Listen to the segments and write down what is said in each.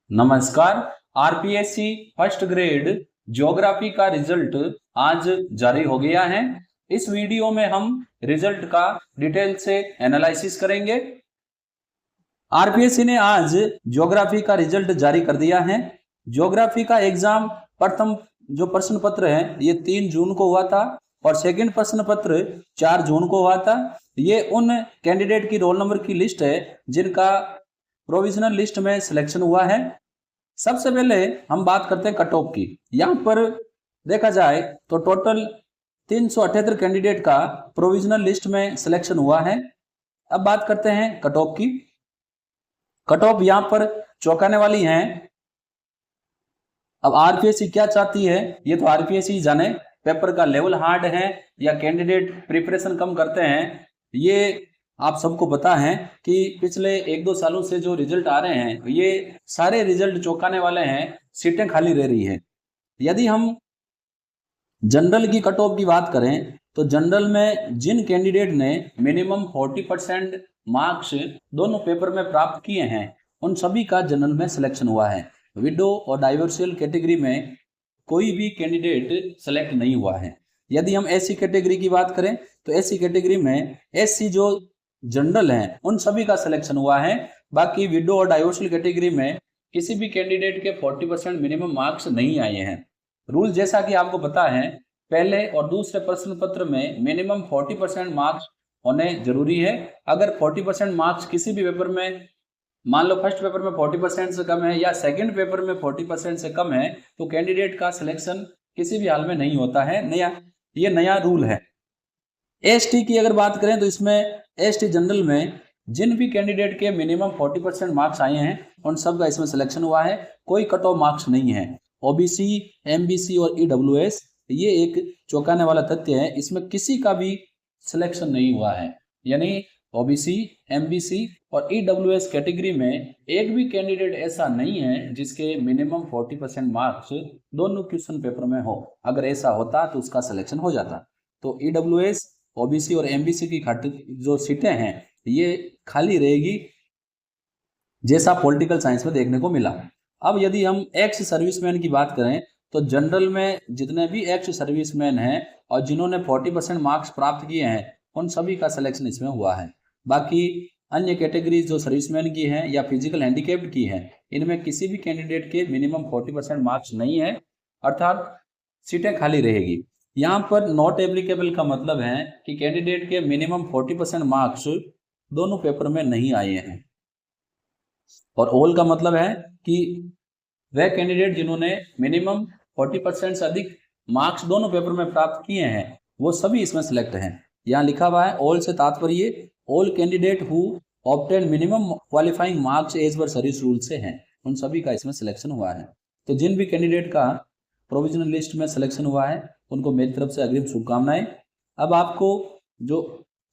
नमस्कार। RPSC first grade geography का result आज जारी हो गया है। इस वीडियो में हम रिजल्ट का डिटेल से एनालिसिस करेंगे। आरपीएससी ने आज ज्योग्राफी का रिजल्ट जारी कर दिया है। ज्योग्राफी का एग्जाम प्रथम जो प्रश्न पत्र है ये 3 जून को हुआ था और सेकंड प्रश्न पत्र 4 जून को हुआ था। ये उन कैंडिडेट की रोल नंबर की लिस्ट है जिनका प्रोविजनल लिस्ट में सिलेक्शन हुआ है। सबसे पहले हम बात करते हैं कट ऑफ की। यहां पर देखा जाए तो टोटल 378 कैंडिडेट का प्रोविजनल लिस्ट में सिलेक्शन हुआ है। अब बात करते हैं कट ऑफ की। कट ऑफ यहां पर चौंकाने वाली है। अब आरपीएससी क्या चाहती है ये तो आरपीएससी जाने। पेपर का लेवल हार्ड है या कैंडिडेट प्रिपरेशन कम करते हैं, ये आप सबको पता है कि पिछले 1-2 सालों से जो रिजल्ट आ रहे हैं ये सारे रिजल्ट चौंकाने वाले हैं। सीटें खाली रह रही है। यदि हम जनरल की कट ऑफ की बात करें तो जनरल में जिन कैंडिडेट ने मिनिमम 40% मार्क्स दोनों पेपर में प्राप्त किए हैं उन सभी का जनरल में सिलेक्शन हुआ है। विडो और डाइवर्सियल कैटेगरी में कोई भी कैंडिडेट सेलेक्ट नहीं हुआ है। यदि हम एससी कैटेगरी की बात करें तो एससी कैटेगरी में एससी जो जनरल हैं उन सभी का सिलेक्शन हुआ है। बाकी विडो और डाइवर्सियल कैटेगरी में किसी भी कैंडिडेट के 40% मिनिमम मार्क्स नहीं आए हैं। रूल जैसा कि आपको पता है, पहले और दूसरे प्रश्न पत्र में मिनिमम 40% मार्क्स होने जरूरी है। अगर 40% मार्क्स किसी भी पेपर में, मान लो फर्स्ट पेपर में 40% से कम है या सेकंड पेपर में 40% से कम है तो कैंडिडेट का सिलेक्शन किसी भी हाल में नहीं होता है। ये नया रूल है। एसटी की अगर बात करें तो इसमें एसटी जनरल में जिन भी कैंडिडेट के मिनिमम 40% मार्क्स आए हैं उन सब का इसमें सिलेक्शन हुआ है। कोई कट ऑफ मार्क्स नहीं है। ओबीसी, एमबीसी और ईडब्ल्यूएस ये एक चौंकाने वाला तथ्य है, इसमें किसी का भी सिलेक्शन नहीं हुआ है। यानी ओबीसी, एमबीसी और ईडब्ल्यूएस कैटेगरी में एक भी कैंडिडेट ऐसा नहीं है जिसके मिनिमम 40% मार्क्स दोनों क्वेश्चन पेपर में हो। अगर ऐसा होता तो उसका सिलेक्शन हो जाता। तो ईडब्ल्यूएस, ओबीसी और एमबीसी की जो सीटें हैं ये खाली रहेगी, जैसा पॉलिटिकल साइंस में देखने को मिला। अब यदि हम एक्स सर्विसमैन की बात करें तो जनरल में जितने भी एक्स सर्विसमैन हैं और जिन्होंने 40% मार्क्स प्राप्त किए हैं उन सभी का सिलेक्शन इसमें हुआ है। बाकी अन्य कैटेगरी जो सर्विसमैन की हैं या फिजिकल हैंडीकैप्ड की हैं इनमें किसी भी कैंडिडेट के मिनिमम 40% मार्क्स नहीं है, अर्थात सीटें खाली रहेगी। यहाँ पर नॉट एप्लीकेबल का मतलब है कि कैंडिडेट के मिनिमम 40% मार्क्स दोनों पेपर में नहीं आए हैं। और ऑल का मतलब है कि वह कैंडिडेट जिन्होंने मिनिमम 40% से अधिक मार्क्स दोनों पेपर में प्राप्त किए हैं वो सभी इसमें सिलेक्ट हैं। यहाँ लिखा हुआ है ऑल से तात्पर्य all candidate who obtain minimum qualifying marks as per service rule से हैं, उन सभी का इसमें सिलेक्शन हुआ है। तो जिन भी कैंडिडेट का प्रोविजनल लिस्ट में सिलेक्शन हुआ है उनको मेरी तरफ से अग्रिम शुभकामनाएं। अब आपको जो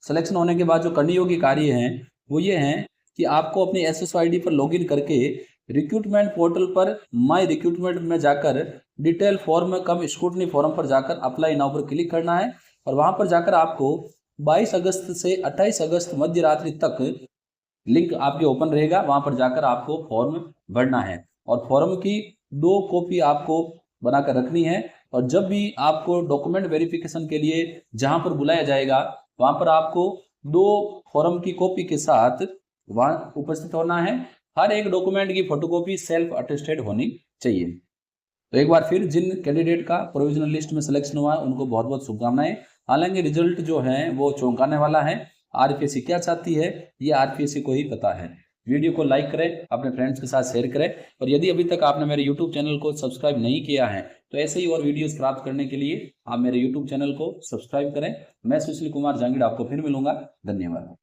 सिलेक्शन होने के बाद जो करने योग्य कार्य हैं वो ये हैं कि आपको अपनी SSID पर लॉगिन करके रिक्रूटमेंट पोर्टल पर माय रिक्रूटमेंट में जाकर डिटेल फॉर्म कम स्क्रूटनी फॉर्म पर जाकर अप्लाई नाउ पर क्लिक करना है और वहां पर जाकर आपको 22 अगस्त से 28 अगस्त मध्य रात्रि तक लिंक आपके ओपन रहेगा। वहां पर जाकर आपको फॉर्म भरना है और फॉर्म की 2 कॉपी आपको बनाकर रखनी है। और जब भी आपको डॉक्यूमेंट वेरिफिकेशन के लिए जहां पर बुलाया जाएगा वहां पर आपको 2 फॉर्म की कॉपी के साथ वहां उपस्थित होना है। हर एक डॉक्यूमेंट की फोटोकॉपी सेल्फ अटेस्टेड होनी चाहिए। तो एक बार फिर जिन कैंडिडेट का प्रोविजनल लिस्ट में सिलेक्शन हुआ है उनको बहुत बहुत शुभकामनाएं। हालांकि रिजल्ट जो है वो चौंकाने वाला है। आरपीएससी क्या चाहती है ये आरपीएससी को ही पता है। वीडियो को लाइक करें, अपने फ्रेंड्स के साथ शेयर करें और यदि अभी तक आपने मेरे यूट्यूब चैनल को सब्सक्राइब नहीं किया है तो ऐसे ही और वीडियोस प्राप्त करने के लिए आप मेरे यूट्यूब चैनल को सब्सक्राइब करें। मैं सुशील कुमार जांगीड़ आपको फिर मिलूंगा। धन्यवाद।